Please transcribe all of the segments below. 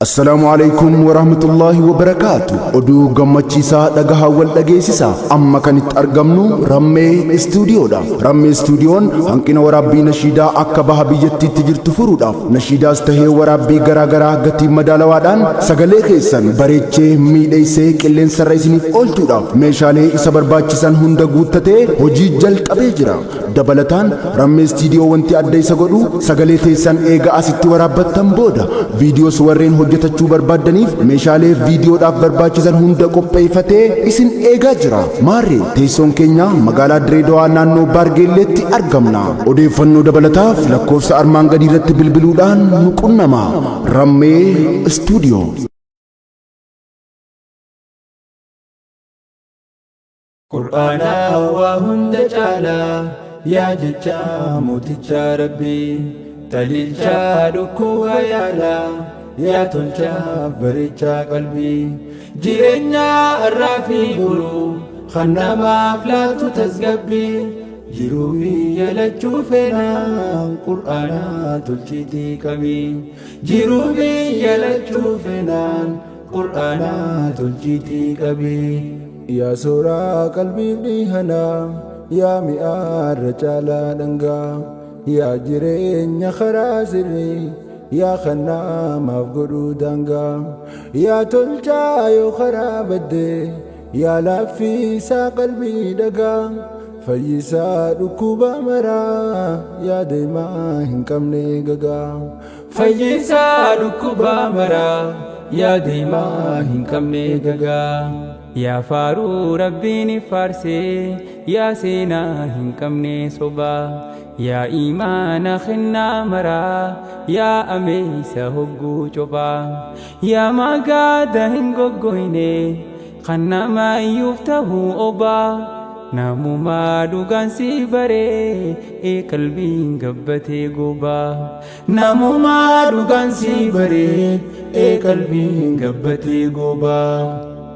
السلام عليكم ورحمة الله وبركاته. أدو غمچيسا دغها والدغيسيسا أما كانت أرغمنو رمي استوديو دا. رمي استوديون هنكنا ورابي نشيدا أكا بها بيجتي تجرت فروداف نشيدا استهي ورابي غرا غرا غتي مدالوادان سغلي خيسان بريچه ميديسي كلين سرايسنيف اولتوداف ميشالي إسا برباچيسان هندا غوتته هجي جلقبه جرا دبلتان رمي استوديو وانتي أديسا غدو سغلي تيسان إيغا أسيتي ورابتن بودا فيديو سورين hojjetachuu barbaadaniif meeshaalee viidiyoodhaaf barbaachisan hunda qopheeffatee isin eegaa jira. Maarree teessoon keenya magaalaa Direedawaa naannoo Baargeelleetti argamna. Odeeffannoo dabalataaf lakkoofsa armaan gadii irratti bilbiluudhaan nu qunnama. Rammee Istuudiyoo. Qur'aana waa hunda caalaa yaa jecha mooticha Rabbii taliilcha dhukkuba yaalaa yaa tolcha bareecha qalbii jireenya arraafi guruu kan namaaf laatu tasgabbii jiruu biyya lachuu feenaan Qur'aana tolchiitii qabii jiruu biyya lachuu feenaan Qur'aana tolchiitii qabii yaa sooraa qalbiif dhihanaa yaa mi'aarra caalaa dhangaa yaa jireenya karaa sirrii yaa khannamaaf godhuu daangaa yaa tolchaa yoo karaa baddee yaa laaffisaa qalbii dhagaa fayyisaa dhukkuba maraa yaa deemaa hin qabne gagaa fayyisaa dhukkuba maraa yaa deemaa hin qabne gagaa yaa faaruu rabbiin faarsee yaa seenaa hin qabne sobaa yaa imaana kennaa maraa yaa ameeysa hogguu cophaa yaa magaada hin goggoyne kan namaayyuuf tahuu obaa namumaa dhugaan si baree qalbiin gabbatee gobaa namumaa dhugaan si baree qalbiin gabbatee gobaa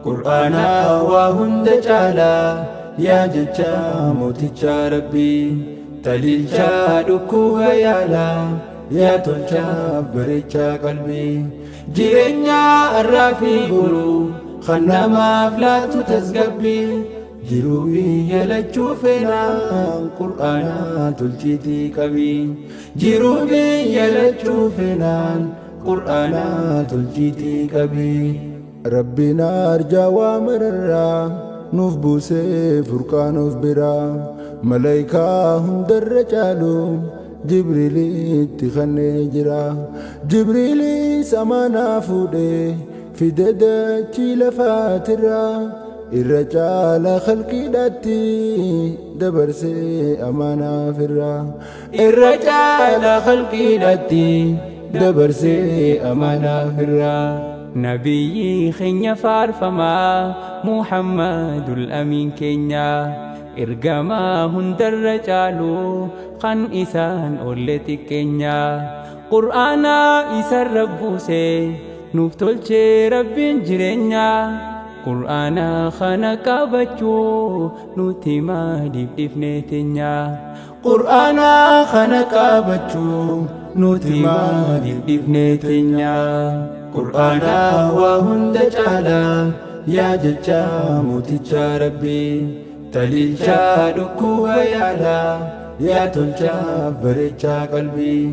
Qur'aana waa hunda caalaa yaa jecha mooticha Rabbii taliilcha dhukkuba yaalaa yaa tolcha bareecha qalbii jireenya arraafi guruu kan namaaf laatu tasgabbii jiruu biyya lachuu feenaan Qur'aana tolchiitii qabii jiruu biyya lachuu feenaan Qur'aana tolchiitii qabii Rabbina arjaa waa mararraa nuuf buusee furqaanuuf biraa malaayikaa hundarra caalu Jibriilitti kannee jira Jibriilis amaanaa fuudhee fide dachii lafaatirraa irra caala khalqiidhaatti dabarsee amaanaaf irraa irra caala khalqiidhaatti dabarsee amaanaaf irraa Nabiyyi keenya faarfamaa Muhammadul Amiin keenya ergamaa hundarra caalu kan isaan olle xiqqeenya Qur'aana isarra buusee nuuf tolchee Rabbiin jireenya Qur'aana kana qabachuu nuti maaliif dhifnee teenya Qur'aana kana qabachuu nuti maaliif dhifnee teenya Qur'aana waa hunda caalaa yaa jecha mooticha Rabbii taliilcha dhukkuba yaalaa yaa tolcha bareecha qalbii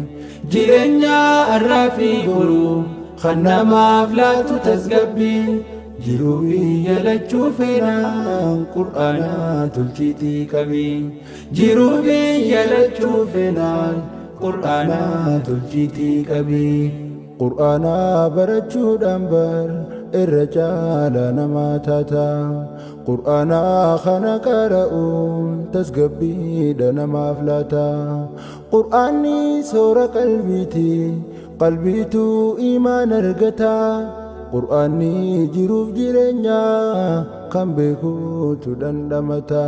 jireenya arraafi guruu kan namaaf laatu tasgabbii jiruu biyya lachuu feenaan Qur'aana tolchiitii qabii jiruu biyya lachuu feenaan Qur'aana tolchiitii qabii Qur'aana barachuudhaan bar irra caala namaa taata Qur'aana kana qara'uun tasgabbiidha namaaf laata Qur'aanni soora qalbiiti qalbiitu imaan argata Qur'aanni jiruuf jireenya kan beekuutu dhandhamata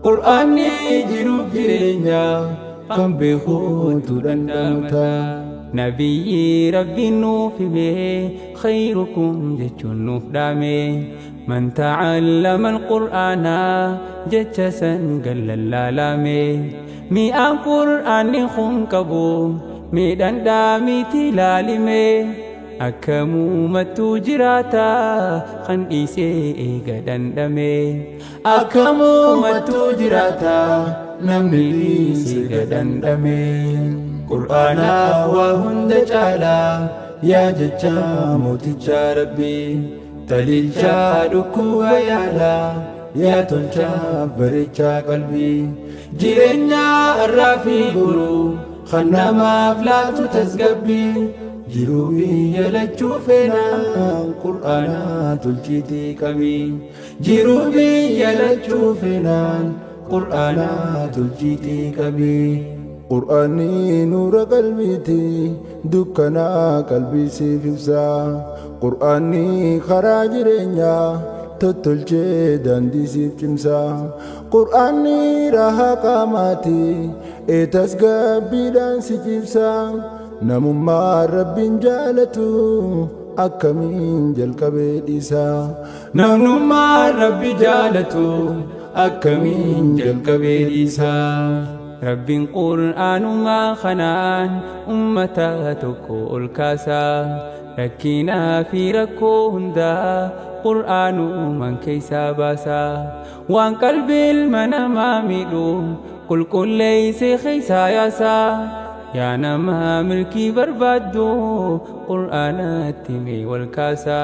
Qur'aanni jiruuf jireenya kan beekuutu dhandhamata Nabiyyi Rabbiin nuuf himee khayrukum jechuun nuuf dhaame man ta'allama al-Qur'aana jecha san gallallaalame mi'aan Qur'aanni kun qabu miidhaan dhaamiti ilaalime akkamumatu jiraata kan dhiisee eega dandhame akkamumatu jiraata namni dhiisee eega dandhame qur'aana waa hunda caala yaa jecha mooticha rabbii taliilcha dhukkuba yaala yaa tolchaaf bareechaa qalbii jireenya har'aa fi boruu kan namaaf laatu tasgabbii jiruu biyya lachuu feenaan qur'aana tolchiitii qabii jiruu biyya lachuu feenaan qur'aana tolchiitii qabii qur'aanni nuura qalbiiti dukkanaa qalbii siif ibsa qur'aanni karaa jireenyaa tottolchee daandii siif cimsa qur'aanni rahaa qaamaati tasgabbiidhaan si cibsa namummaa rabbiin jaalatu akkamiin jalqabee dhiisa namummaa rabbi jaalatu akkamiin jalqabee dhiisa rabbiin qur'aanumaa kanaan ummata tokko ol kaasa rakkinaa fi rakkoo hundaa qur'aanumaan keeysaa baasa waan qalbii ilma namaa miidhu qulqulleeysee keeysaa yaasa yaa namaa milkii barbaaddu qur'aanatti mee wal kaasa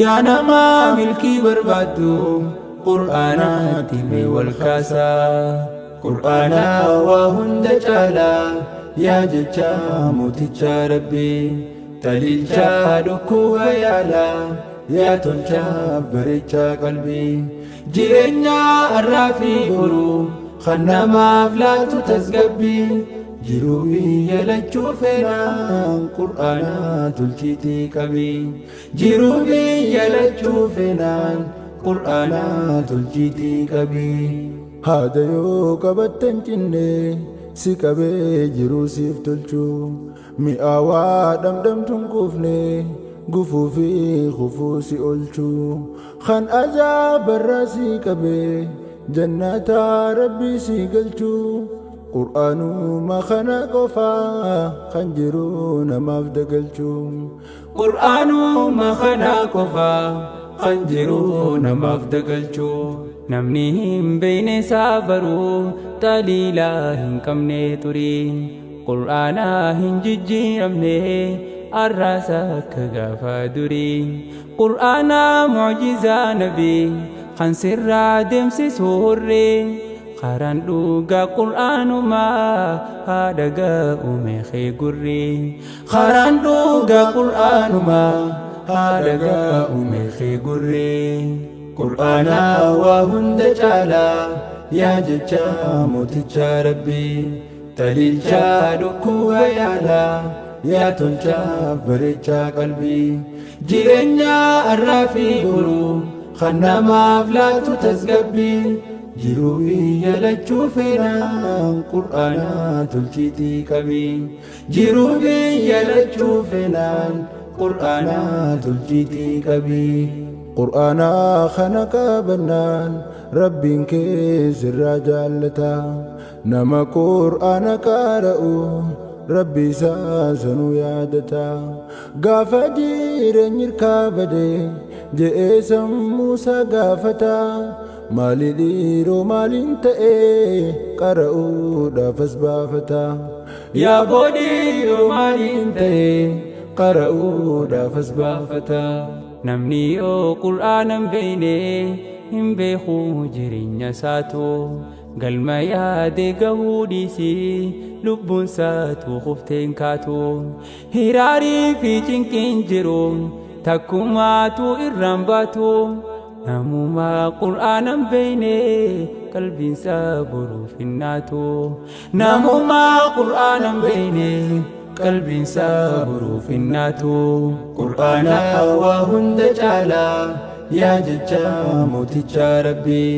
yaa namaa milkii barbaaddu qur'aanatti mee wal kaasa qur'aana waa hunda caala yaa jecha mooticha rabbii taliilcha dhukkuba yaala yaa tolchaaf bareechaa qalbii jireenya har'aa fi boruu kan namaaf laatu tasgabbii jiruu biyya lachuu feenaan qur'aana tolchiitii qabii jiruu biyya lachuu feenaan qur'aana tolchiitii qabii haada yoo qabatten cinne si qabee jiruu siif tolchuu mi'aawaa dhamdhamtuun quufne gufuu fi kufuu si oolchuu kan ajaabarraa si qabee jannata rabbii si galchuu qur'aanuma kana qofaa kan jiru namaaf dagalchuu qur'aanuma kana qofaa kan jiru namaaf dagalchuu namni hin beeyne isaa baruu taliilaa hin qabne turiin qur'aana hin jijjiiramne arraasa akka gaafa durii qur'aana mucjizaa nabii kan sirraa deemsisuu horree karaan dhugaa qur'aanumaa haadha ga'ume kee gurrii karaan dhugaa qur'aanumaa haadha ga'ume kee gurrii qur'aana waa hunda caala yaa jecha mooticha rabbii taliilcha dhukkuba yaala yaa tolchaaf bareechaa qalbii jireenya har'aa fi boruu kan namaaf laatu tasgabbii jiruu biyya lachuu feenaan qur'aana tolchiitii qabii jiruu biyya lachuu feenaan qur'aana tolchiitii qabii qur'aana kana qabannaan rabbiin kee sirraa jaallata nama qur'aana qara'u rabbi isaa sanuu yaadata gaafa jireenyi irkaa badee je'ee sammuu isaa gaafata maali dhiiroo maaliin ta'ee qara'uudhaaf as baafata yaa boodhiiroo maaliin ta'ee qara'uudhaaf as baafata namni yoo qur'aana hin beeyne hin beeku jireenya isaatu galma yaade gahuu dhiisii lubbuun isaatu kufteen kaatu hiraarii fi cinqiin jiru takkumaatu irraan baatu namummaa qur'aana hin beeyne qalbiin isaa boruuf hinnaatu namummaa qur'aana hin beeyne qalbiin isaa boruuf hinnaatu qur'aana waa hunda caala yaa jecha mooticha rabbii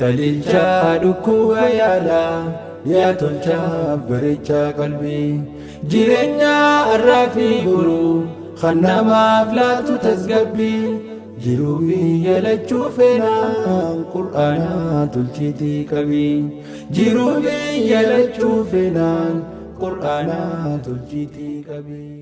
taliilcha dhukkuba yaala yaa tolchaaf bareechaa qalbii jireenya har'aa fi boruu kan namaaf laatu tasgabbii jiruu biyya lachuu feenaan qur'aana tolchiitii qabii jiruu biyya lachuu feenaan qur'aana tolchiitii qabii